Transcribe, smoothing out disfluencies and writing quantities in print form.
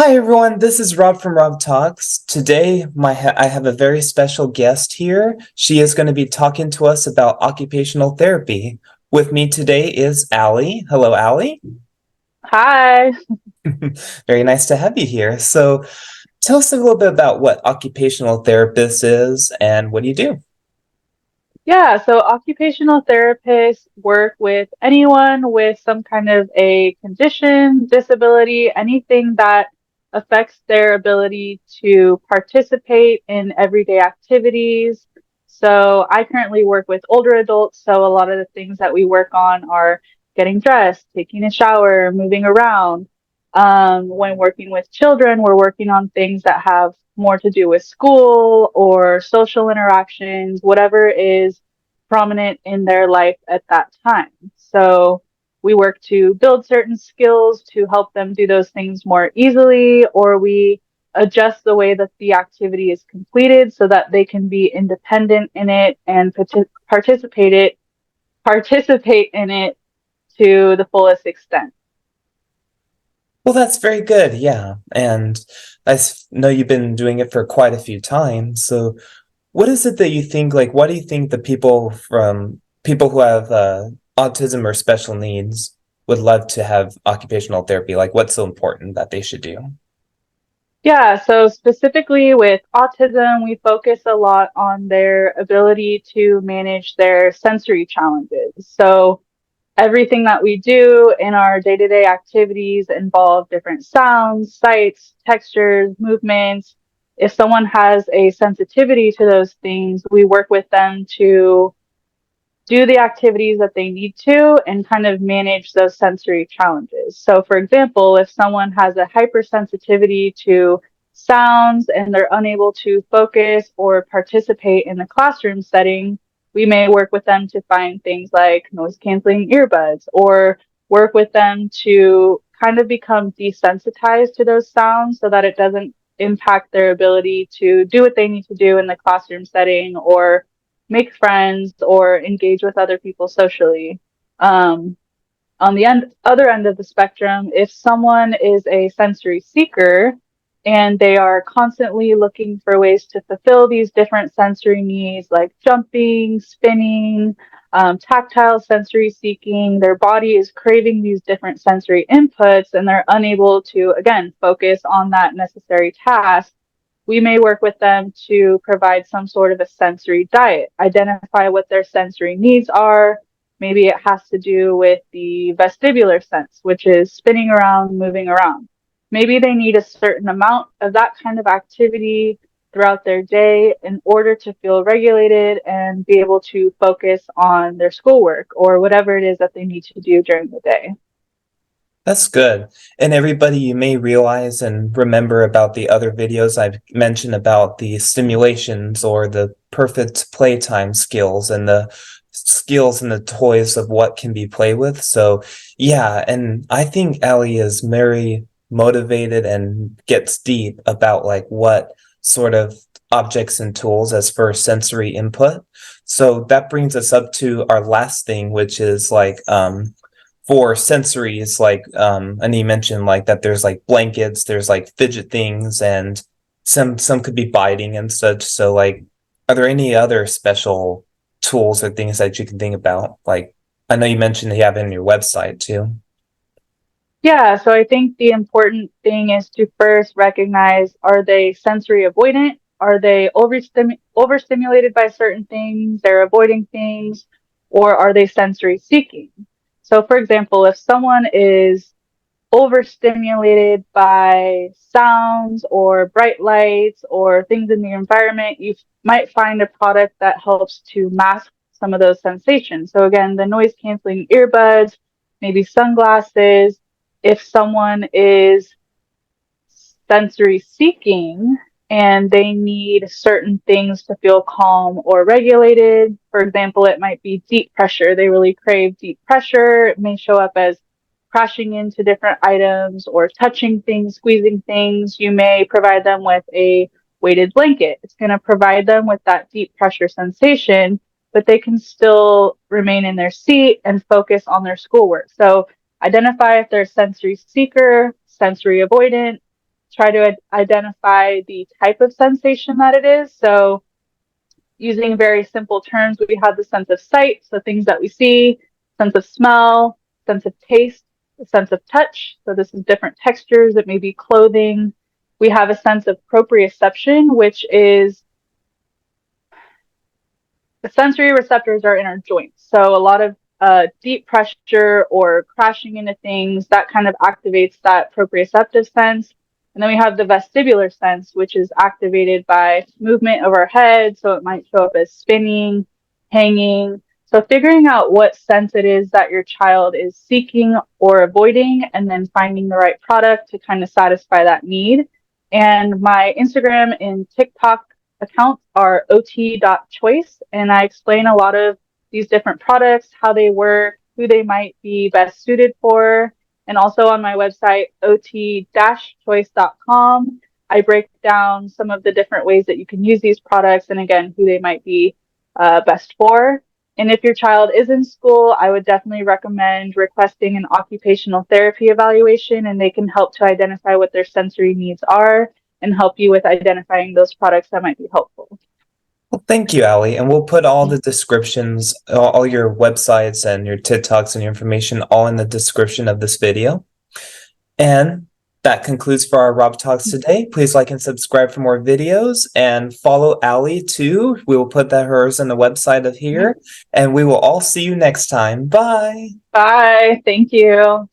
Hi everyone, this is Rob from Rob Talks. Today, I have a very special guest here. She is going to be talking to us about occupational therapy. With me today is Allie. Hello, Allie. Hi. Very nice to have you here. So, tell us a little bit about what occupational therapist is and what do you do? Yeah, so occupational therapists work with anyone with some kind of a condition, disability, anything that affects their ability to participate in everyday activities. So I currently work with older adults, so a lot of the things that we work on are getting dressed, taking a shower, moving around. When working with children, we're working on things that have more to do with school or social interactions, whatever is prominent in their life at that time. So we work to build certain skills to help them do those things more easily, or we adjust the way that the activity is completed so that they can be independent in it and participate in it to the fullest extent. Well, that's very good, yeah. And know you've been doing it for quite a few times. So, what is it that you think, like, why do you think the people who have autism or special needs would love to have occupational therapy? Like, what's so important that they should do? Yeah, so specifically with autism, we focus a lot on their ability to manage their sensory challenges. So everything that we do in our day-to-day activities involve different sounds, sights, textures, movements. If someone has a sensitivity to those things, we work with them to do the activities that they need to and kind of manage those sensory challenges. So, for example, if someone has a hypersensitivity to sounds and they're unable to focus or participate in the classroom setting, we may work with them to find things like noise canceling earbuds or work with them to kind of become desensitized to those sounds so that it doesn't impact their ability to do what they need to do in the classroom setting or make friends or engage with other people socially. Um, on the other end of the spectrum, if someone is a sensory seeker and they are constantly looking for ways to fulfill these different sensory needs like jumping, spinning, tactile sensory seeking, their body is craving these different sensory inputs and they're unable to, again, focus on that necessary task, we may work with them to provide some sort of a sensory diet, identify what their sensory needs are. Maybe it has to do with the vestibular sense, which is spinning around, moving around. Maybe they need a certain amount of that kind of activity throughout their day in order to feel regulated and be able to focus on their schoolwork or whatever it is that they need to do during the day. That's good. And everybody, you may realize and remember about the other videos I've mentioned about the stimulations or the perfect playtime skills and the skills and the toys of what can be played with. So, yeah, and I think Ellie is very motivated and gets deep about like what sort of objects and tools as for sensory input. So that brings us up to our last thing, which is like for sensories, like and you mentioned like that there's like blankets, there's like fidget things, and some could be biting and such. So like, are there any other special tools or things that you can think about? Like, I know you mentioned that you have it in your website too. Yeah, so I think the important thing is to first recognize, are they sensory avoidant? Are they overstimulated by certain things? They're avoiding things, or are they sensory seeking? So, for example, if someone is overstimulated by sounds or bright lights or things in the environment, you might find a product that helps to mask some of those sensations. So, again, the noise canceling earbuds, maybe sunglasses. If someone is sensory seeking and they need certain things to feel calm or regulated. For example, it might be deep pressure. They really crave deep pressure. It may show up as crashing into different items or touching things, squeezing things. You may provide them with a weighted blanket. It's going to provide them with that deep pressure sensation, but they can still remain in their seat and focus on their schoolwork. So identify if they're a sensory seeker, sensory avoidant, try to identify the type of sensation that it is. So using very simple terms, we have the sense of sight, so things that we see, sense of smell, sense of taste, the sense of touch. So this is different textures. It may be clothing. We have a sense of proprioception, which is the sensory receptors are in our joints. So a lot of deep pressure or crashing into things, that kind of activates that proprioceptive sense. And then we have the vestibular sense, which is activated by movement of our head. So it might show up as spinning, hanging. So figuring out what sense it is that your child is seeking or avoiding, and then finding the right product to kind of satisfy that need. And my Instagram and TikTok accounts are ot.choice, and I explain a lot of these different products, how they work, who they might be best suited for. And also on my website, ot-choice.com, I break down some of the different ways that you can use these products and, again, who they might be best for. And if your child is in school, I would definitely recommend requesting an occupational therapy evaluation, and they can help to identify what their sensory needs are and help you with identifying those products that might be helpful. Well, thank you, Ali. And we'll put all the descriptions, all your websites and your TikToks and your information all in the description of this video. And that concludes for our Rob Talks today. Please like and subscribe for more videos and follow Ali too. We will put that hers on the website of here. And we will all see you next time. Bye. Bye. Thank you.